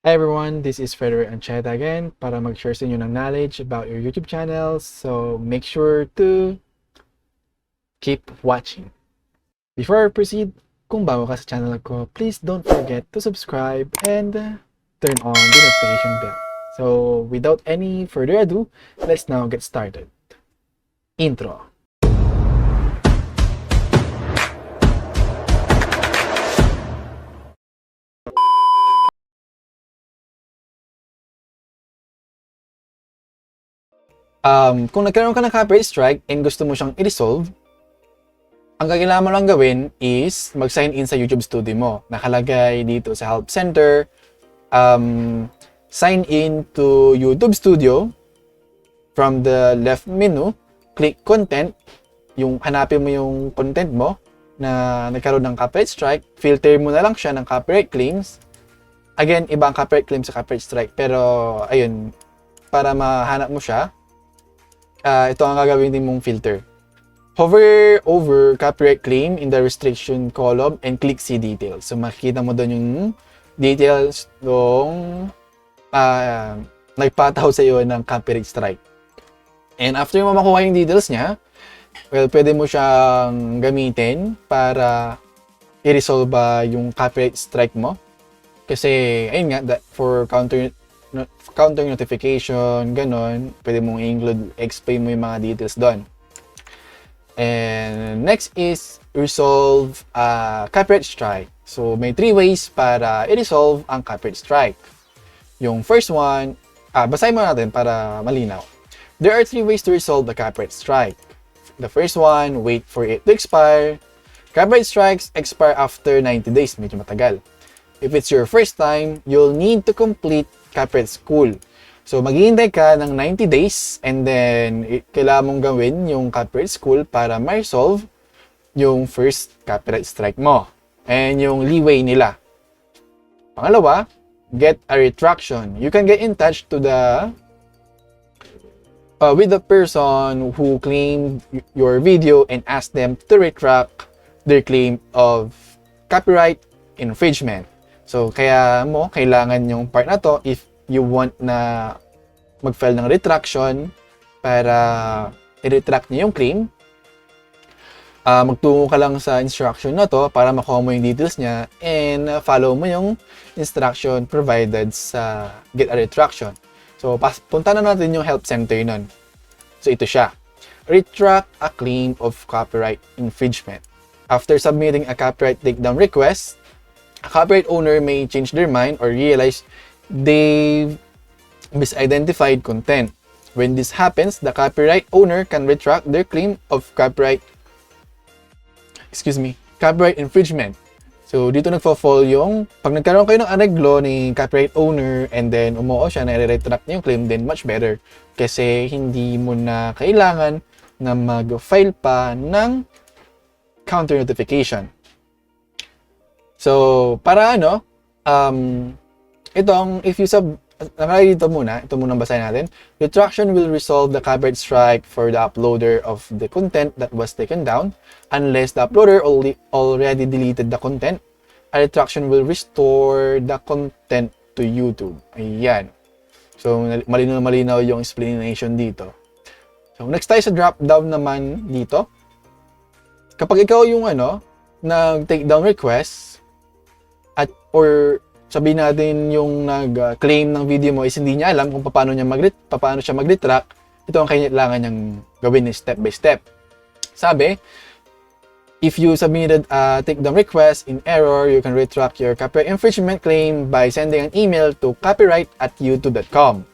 Hi everyone, this is Frederick Ancheta again para mag-share sa inyo ng knowledge about your YouTube channels. So make sure to keep watching. Before I proceed, kung bago ka sa channel ko, please don't forget to subscribe and turn on the notification bell. So without any further ado, let's now get started. Intro. Kung nagkaroon ka ng copyright strike and gusto mo siyang i-resolve, ang kailangan mo lang gawin is mag-sign in sa YouTube Studio mo. Nakalagay dito sa Help Center, sign in to YouTube Studio. From the left menu, click Content. Yung hanapin mo yung content mo na nagkaroon ng copyright strike. Filter mo na lang siya ng copyright claims. Again, iba ang copyright claim sa copyright strike. Pero, ayun, para mahanap mo siya, ito ang gagawin din mong filter. Hover over copyright claim in the restriction column and click see details. So makikita mo doon yung details ng nagpataw sa iyo ng copyright strike. And after mo makuha yung details niya, well, pwede mo siyang gamitin para i-resolve yung copyright strike mo. Kasi, ayun nga, for counter notification, ganon, pwede mong i-include, explain mo yung mga details doon. And next is resolve copyright strike. So may 3 ways para i-resolve ang copyright strike. Yung first one, basahin mo natin para malinaw. There are 3 ways to resolve the copyright strike. The first one, wait for it to expire. Copyright strikes expire after 90 days, medyo matagal. If it's your first time, you'll need to complete copyright school. So, maghihintay ka ng 90 days and then kailangan mong gawin yung copyright school para ma-resolve yung first copyright strike mo and yung leeway nila. Pangalawa, get a retraction. You can get in touch to the with the person who claimed your video and ask them to retract their claim of copyright infringement. So, kaya mo kailangan yung part na to if you want na mag-file ng retraction para i-retract niyo yung claim. Magtungo ka lang sa instruction na to para makuha mo yung details niya and follow mo yung instruction provided sa get a retraction. So, punta na natin yung help center nun. So, ito siya. Retract a claim of copyright infringement. After submitting a copyright takedown request, a copyright owner may change their mind or realize they've misidentified content. When this happens, the copyright owner can retract their claim of copyright infringement. So, dito nagfo-fall yung, pag nagkaroon kayo ng areglo ni copyright owner and then umuo siya na i-retract niya yung claim, then much better. Kasi hindi mo na kailangan na mag-file pa ng counter notification. So, para itong, if you nakalagay dito muna, ito muna basahin natin. Retraction will resolve the copyright strike for the uploader of the content that was taken down. Unless the uploader already deleted the content, a retraction will restore the content to YouTube. Ayan. So, malinaw yung explanation dito. So, next tayo sa drop down naman dito. Kapag ikaw yung nag-take down request, or sabihin natin yung nag-claim ng video mo is hindi niya alam kung paano siya mag-retract, ito ang kailangan niyang gawin step by step. Sabi, if you submitted a takedown request in error, you can retract your copyright infringement claim by sending an email to copyright@youtube.com.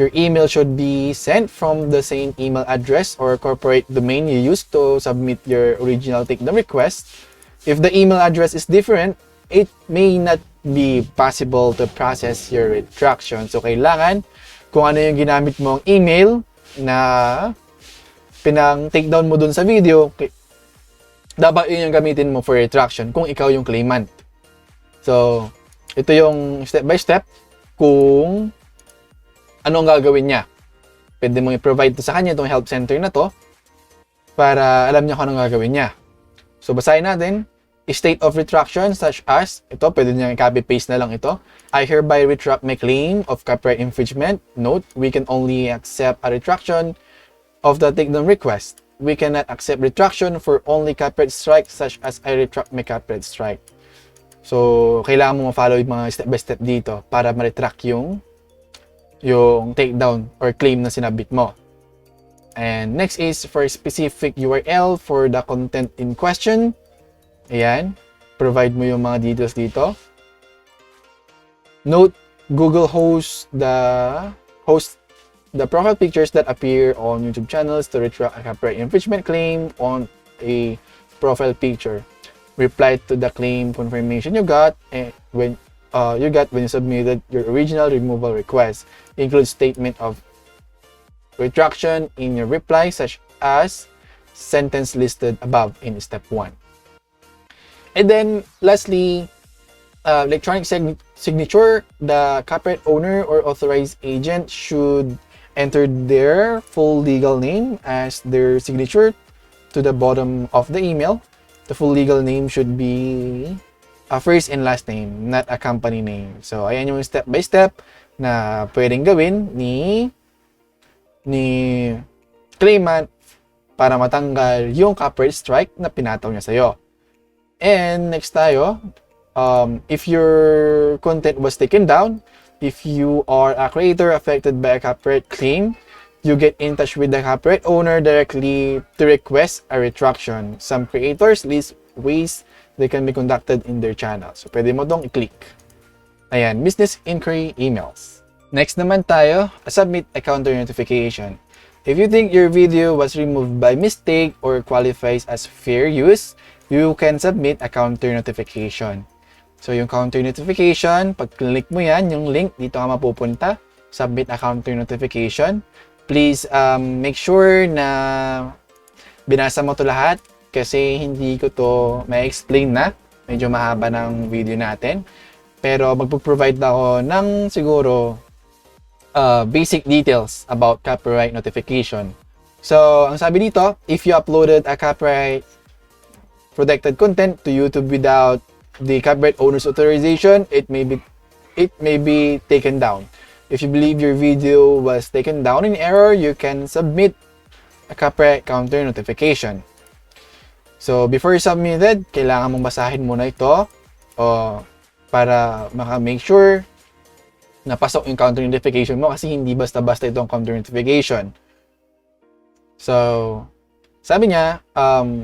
Your email should be sent from the same email address or corporate domain you used to submit your original takedown request. If the email address is different, it may not be possible to process your retraction. So, kailangan kung ano yung ginamit mong email na pinang-takedown mo dun sa video, dapat yun yung gamitin mo for retraction kung ikaw yung claimant. So, ito yung step by step kung ano ang gagawin niya. Pwede mong i-provide to sa kanya itong help center na to para alam niya kung anong gagawin niya. So, basahin natin. state of retraction such as, ito, pwede nyo i-copy-paste na lang ito. I hereby retract my claim of copyright infringement. Note, we can only accept a retraction of the takedown request. We cannot accept retraction for only copyright strike such as I retract my copyright strike. So, kailangan mo ma-follow yung mga step-by-step dito para ma-retract yung takedown or claim na sinabit mo. And next is for specific URL for the content in question. Ayan, provide mo yung mga details dito. Note, Google hosts the profile pictures that appear on YouTube channels to retract a copyright infringement claim on a profile picture. Reply to the claim confirmation you got when you submitted your original removal request. Include statement of retraction in your reply, such as sentence listed above in step 1. And then, lastly, electronic signature. The copyright owner or authorized agent should enter their full legal name as their signature to the bottom of the email. The full legal name should be a first and last name, not a company name. So, ayan yung step by step na pwedeng gawin ni claimant para matanggal yung copyright strike na pinataw niya sa'yo. And next tayo, if your content was taken down, if you are a creator affected by a copyright claim, you get in touch with the copyright owner directly to request a retraction. Some creators list ways they can be conducted in their channel. So, pwede mo dong i-click. Ayan, business inquiry emails. Next naman tayo, submit a counter notification. If you think your video was removed by mistake or qualifies as fair use, you can submit a counter notification. So, yung counter notification, pag click mo yan, yung link, dito ka mapupunta, submit a counter notification. Please make sure na binasa mo to lahat kasi hindi ko to ma-explain na. Medyo mahaba ng video natin. Pero magpo-provide ako ng siguro basic details about copyright notification. So, ang sabi dito, if you uploaded a copyright protected content to YouTube without the copyright owner's authorization, it may be taken down. If you believe your video was taken down in error, you can submit a copyright counter notification. So, before you submitted, kailangan mong basahin muna ito para maka-make sure na pasok yung counter notification mo kasi hindi basta-basta itong counter notification. So, sabi niya,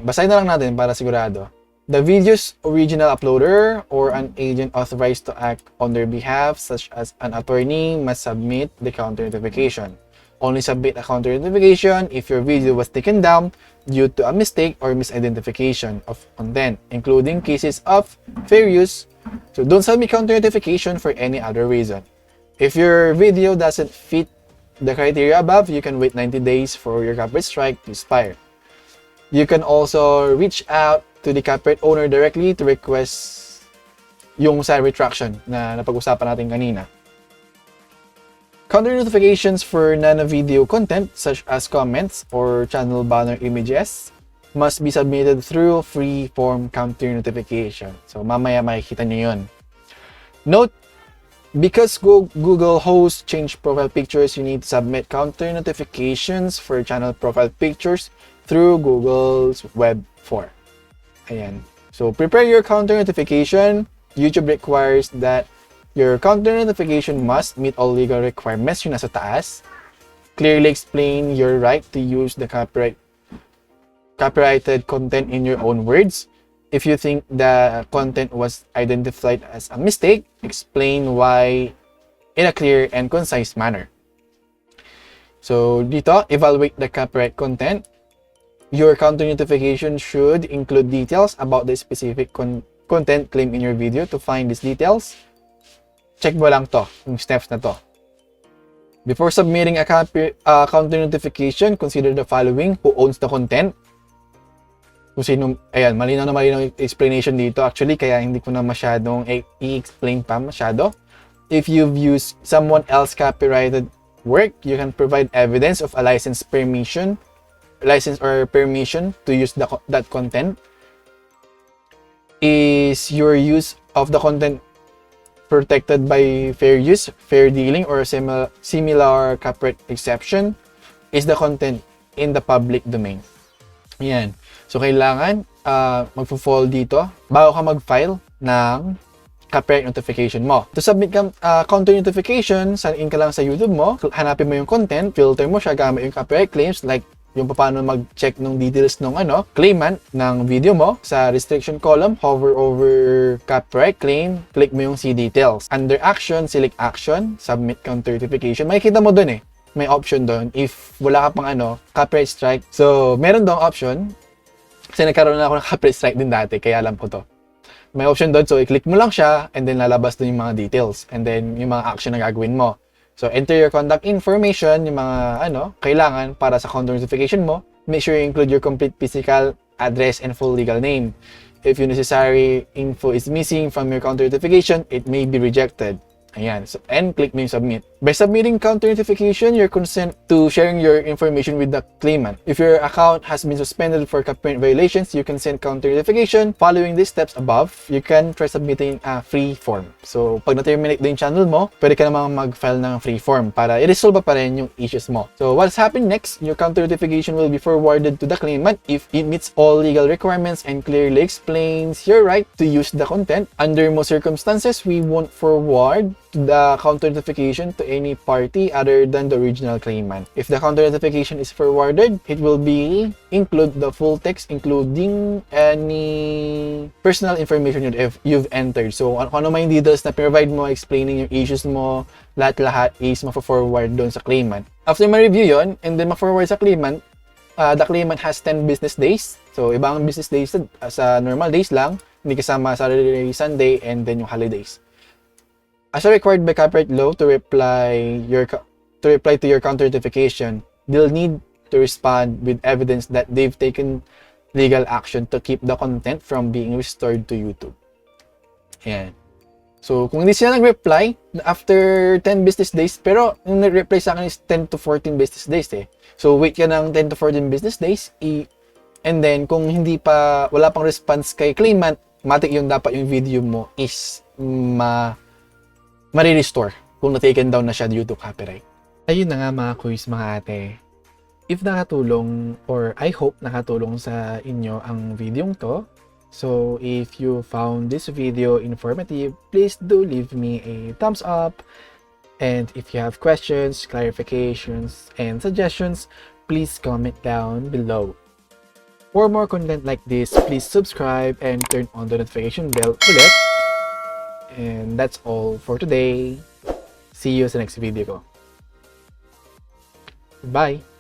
basahin na lang natin para sigurado. The video's original uploader or an agent authorized to act on their behalf, such as an attorney, must submit the counter notification. Only submit a counter notification if your video was taken down due to a mistake or misidentification of content, including cases of fair use. So, don't submit counter notification for any other reason. If your video doesn't fit the criteria above, you can wait 90 days for your copyright strike to expire. You can also reach out to the copyright owner directly to request yung sa retraction na napag-usapan natin kanina. Counter notifications for non-video content such as comments or channel banner images must be submitted through free-form counter notification. So, mamaya makikita niyo yun. Note, because Google hosts change profile pictures, you need to submit counter notifications for channel profile pictures through Google's web form. Ayan. So, prepare your counter notification. YouTube requires that your counter notification must meet all legal requirements. Yung nasa taas. Clearly explain your right to use the copyrighted content in your own words. If you think the content was identified as a mistake, explain why in a clear and concise manner. So, dito, evaluate the copyright content. Your counter notification should include details about the specific content claimed in your video. To find these details, check mo lang to, yung steps na to. Before submitting a counter notification, consider the following: who owns the content. Kung sino, ayan, malinaw na malinaw yung explanation dito. Actually, kaya hindi ko na masyadong i-explain pa masyado. If you've used someone else copyrighted work, you can provide evidence of a license or permission to use that content. Is your use of the content protected by fair use, fair dealing, or similar copyright exception? Is the content in the public domain? Yan. So, kailangan magpo-fall dito bago ka mag-file ng copyright notification mo. To submit counter notification, sign in ka lang sa YouTube mo, hanapin mo yung content, filter mo siya gamit yung copyright claims, like yung paano mag-check ng details ng claimant ng video mo. Sa restriction column, hover over copyright claim, click mo yung see details. Under action, select action, submit counter notification. Makikita mo dun may option doon if wala ka pang copyright strike. So, meron doon option. Kasi nagkaroon na ako ng copyright strike din dati, kaya alam ko to. May option doon, so i-click mo lang siya and then lalabas doon yung mga details and then yung mga action na gagawin mo. So, enter your contact information, yung mga kailangan para sa counter notification mo. Make sure you include your complete physical address and full legal name. If your necessary info is missing from your counter notification, it may be rejected. Ayan. So, and click mo yung submit. By submitting counter notification, your consent to sharing your information with the claimant. If your account has been suspended for copyright violations, you can send counter notification. Following these steps above, you can try submitting a free form. So, pag na-terminate din yung channel mo, pwede ka namang mag-file ng free form para i-resolve pa rin yung issues mo. So, what's happening next? Your counter notification will be forwarded to the claimant if it meets all legal requirements and clearly explains your right to use the content. Under most circumstances, we won't forward the counter notification to any party other than the original claimant. If the counter notification is forwarded, it will be include the full text including any personal information you've entered. So, ano may details na provide mo, explaining yung issues mo, lahat-lahat is ma-forward doon sa claimant. After ma-review yon and then ma-forward sa claimant, the claimant has 10 business days. So, ibang business days sa normal days lang, hindi kasama Saturday, Sunday, and then yung holidays. As required by copyright law to reply to your counter notification, they'll need to respond with evidence that they've taken legal action to keep the content from being restored to YouTube. Ayan. So, kung hindi sila nag-reply after 10 business days, pero yung nag-reply sa akin is 10 to 14 business days So, wait ka ng 10 to 14 business days, and then kung wala pang response kay claimant, matik yung dapat yung video mo is ma-restore kung na-taken down na siya due to copyright. Ayun na nga mga quiz mga ate. If nakatulong, or I hope nakatulong sa inyo ang videong to, so if you found this video informative, please do leave me a thumbs up. And if you have questions, clarifications, and suggestions, please comment down below. For more content like this, please subscribe and turn on the notification bell ulit. And that's all for today. See you sa next video ko. Bye!